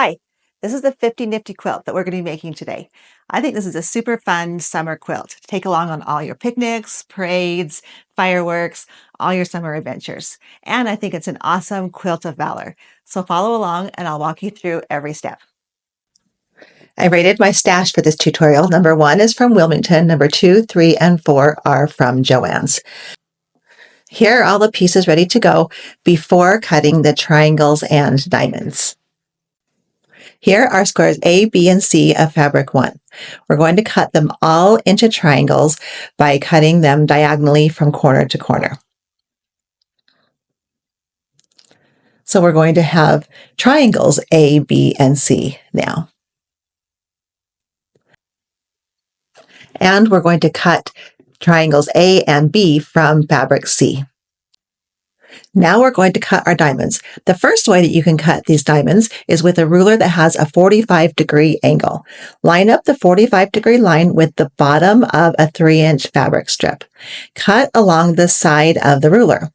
Hi, this is the 50 Nifty quilt that we're going to be making today. I think this is a super fun summer quilt to take along on all your picnics, parades, fireworks, all your summer adventures. And I think it's an awesome quilt of valor. So follow along and I'll walk you through every step. I rated my stash for this tutorial. Number 1 is from Wilmington. Number 2, 3, and 4 are from Joann's. Here are all the pieces ready to go before cutting the triangles and diamonds. Here are squares A, B, and C of fabric 1. We're going to cut them all into triangles by cutting them diagonally from corner to corner. So we're going to have triangles A, B, and C now. And we're going to cut triangles A and B from fabric C. Now we're going to cut our diamonds. The first way that you can cut these diamonds is with a ruler that has a 45-degree angle. Line up the 45-degree line with the bottom of a 3-inch fabric strip. Cut along the side of the ruler.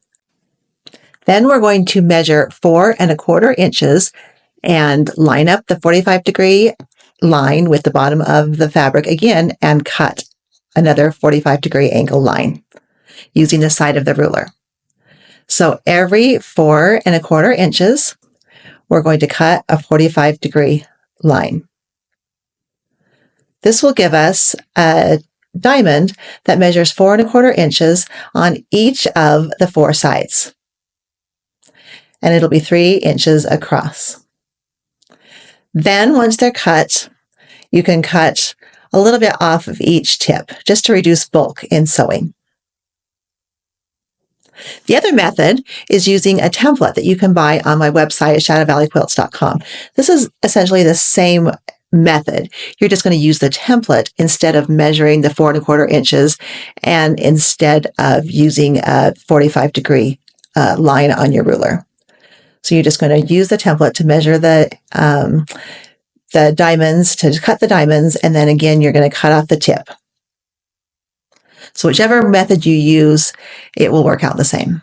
Then we're going to measure 4 1/4 inches and line up the 45-degree line with the bottom of the fabric again and cut another 45-degree angle line using the side of the ruler. So every 4 1/4 inches, we're going to cut a 45-degree line. This will give us a diamond that measures 4 1/4 inches on each of the 4 sides. And it'll be 3 inches across. Then once they're cut, you can cut a little bit off of each tip just to reduce bulk in sewing. The other method is using a template that you can buy on my website at shadowvalleyquilts.com. This is essentially the same method. You're just going to use the template instead of measuring the 4 1/4 inches and instead of using a 45-degree line on your ruler. So you're just going to use the template to measure the diamonds, to cut the diamonds, and then again, you're going to cut off the tip. So whichever method you use, it will work out the same.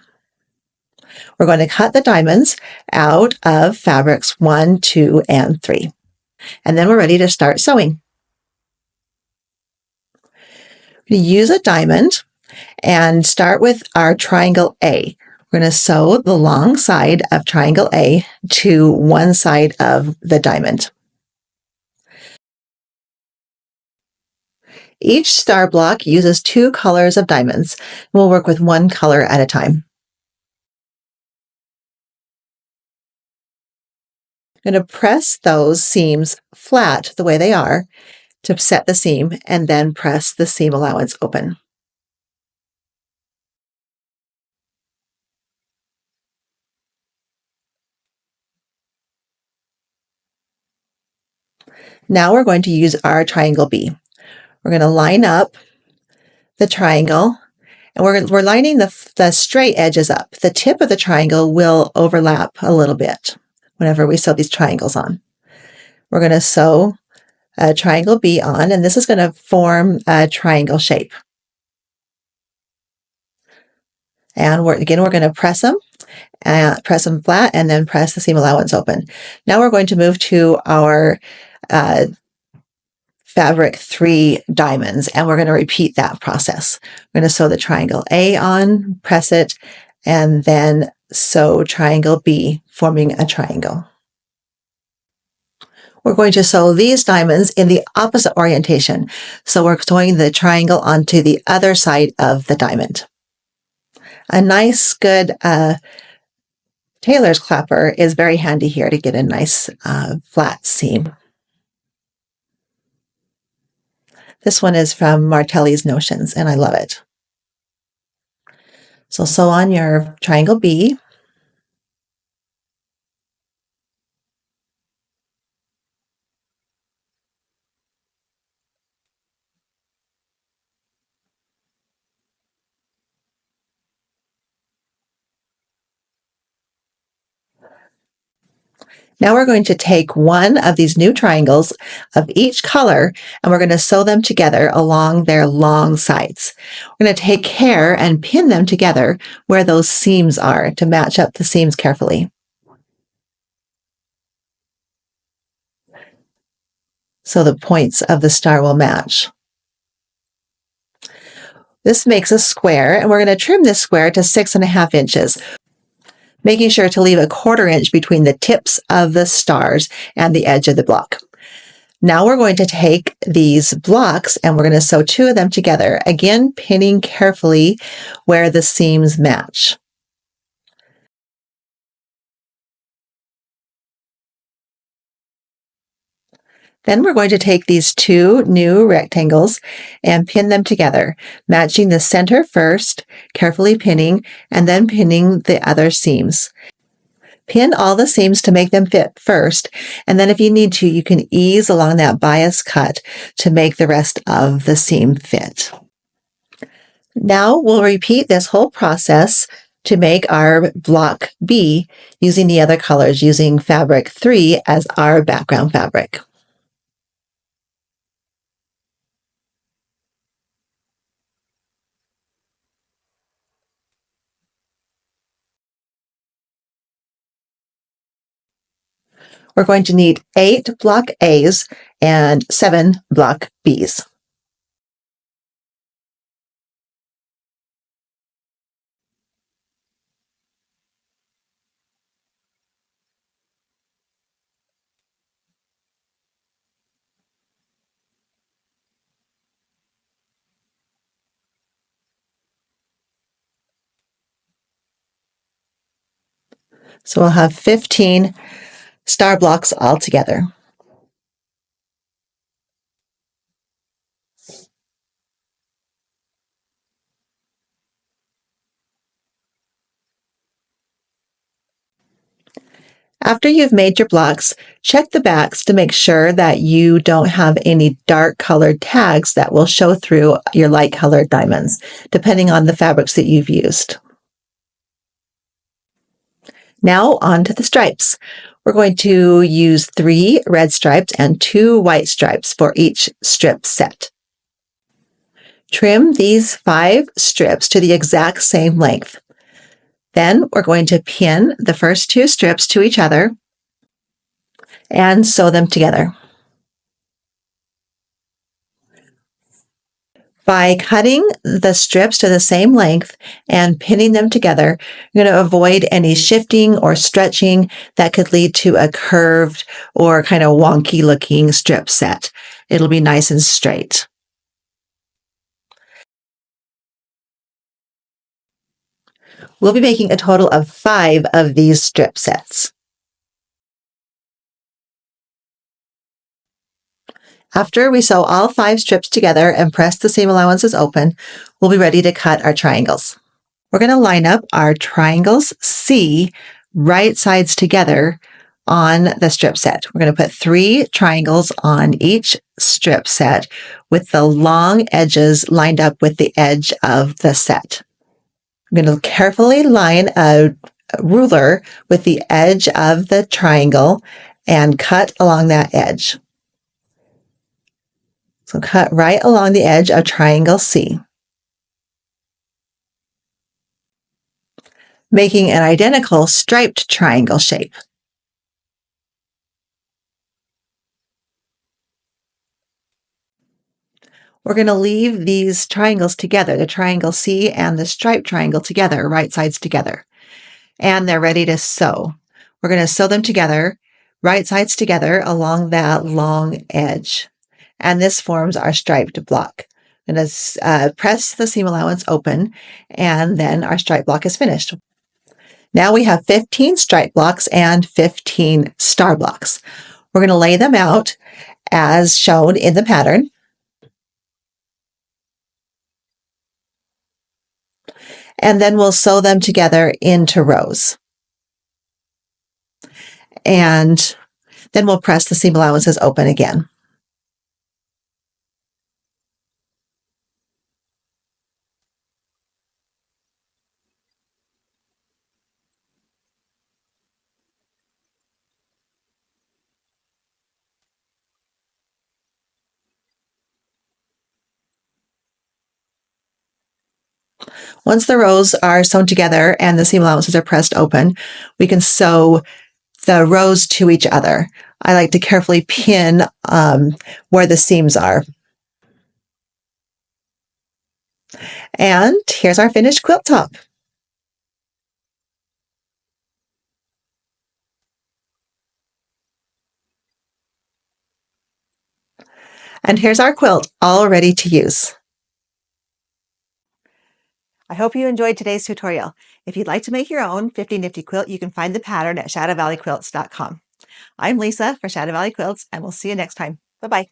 We're going to cut the diamonds out of fabrics 1, 2, and 3. And then we're ready to start sewing. We use a diamond and start with our triangle A. We're going to sew the long side of triangle A to one side of the diamond. Each star block uses 2 colors of diamonds. We'll work with 1 color at a time. I'm going to press those seams flat the way they are to set the seam and then press the seam allowance open. Now we're going to use our triangle B. We're going to line up the triangle, and we're lining the straight edges up. The tip of the triangle will overlap a little bit whenever we sew these triangles on. We're going to sew a triangle B on, and this is going to form a triangle shape. And we're going to press them flat and then press the seam allowance open. Now we're going to move to our fabric 3 diamonds, and we're going to repeat that process. We're going to sew the triangle A on, press it, and then sew triangle B, forming a triangle. We're going to sew these diamonds in the opposite orientation. So we're sewing the triangle onto the other side of the diamond. A nice, good tailor's clapper is very handy here to get a nice flat seam. This one is from Martelli's Notions, and I love it. So sew on your triangle B. Now we're going to take one of these new triangles of each color, and we're going to sew them together along their long sides. We're going to take care and pin them together where those seams are to match up the seams carefully. so the points of the star will match. This makes a square, and we're going to trim this square to 6.5 inches, making sure to leave a 1/4 inch between the tips of the stars and the edge of the block. Now we're going to take these blocks and we're going to sew 2 of them together, again pinning carefully where the seams match. Then we're going to take these 2 new rectangles and pin them together, matching the center first, carefully pinning, and then pinning the other seams. Pin all the seams to make them fit first, and then if you need to, you can ease along that bias cut to make the rest of the seam fit. Now we'll repeat this whole process to make our block B using the other colors, using fabric 3 as our background fabric. We're going to need 8 block A's and 7 block B's. So we'll have 15 star blocks all together. After you've made your blocks, check the backs to make sure that you don't have any dark colored tags that will show through your light colored diamonds, depending on the fabrics that you've used. Now on to the stripes. We're going to use 3 red stripes and 2 white stripes for each strip set. Trim these 5 strips to the exact same length. Then we're going to pin the first 2 strips to each other and sew them together. By cutting the strips to the same length and pinning them together, you're going to avoid any shifting or stretching that could lead to a curved or kind of wonky looking strip set. It'll be nice and straight. We'll be making a total of 5 of these strip sets. After we sew all 5 strips together and press the seam allowances open, we'll be ready to cut our triangles. We're going to line up our triangles C right sides together on the strip set. We're going to put 3 triangles on each strip set with the long edges lined up with the edge of the set. I'm going to carefully line a ruler with the edge of the triangle and cut along that edge. So cut right along the edge of triangle C, making an identical striped triangle shape. We're going to leave these triangles together, the triangle C and the striped triangle together, right sides together. And they're ready to sew. We're going to sew them together, right sides together along that long edge. And this forms our striped block. I'm going to press the seam allowance open, and then our striped block is finished. Now we have 15 stripe blocks and 15 star blocks. We're going to lay them out as shown in the pattern. And then we'll sew them together into rows. And then we'll press the seam allowances open again. Once the rows are sewn together and the seam allowances are pressed open, we can sew the rows to each other. I like to carefully pin where the seams are. And here's our finished quilt top. And here's our quilt all ready to use. I hope you enjoyed today's tutorial. If you'd like to make your own 50 Nifty quilt, you can find the pattern at shadowvalleyquilts.com. I'm Lisa for Shadow Valley Quilts, and we'll see you next time. Bye-bye.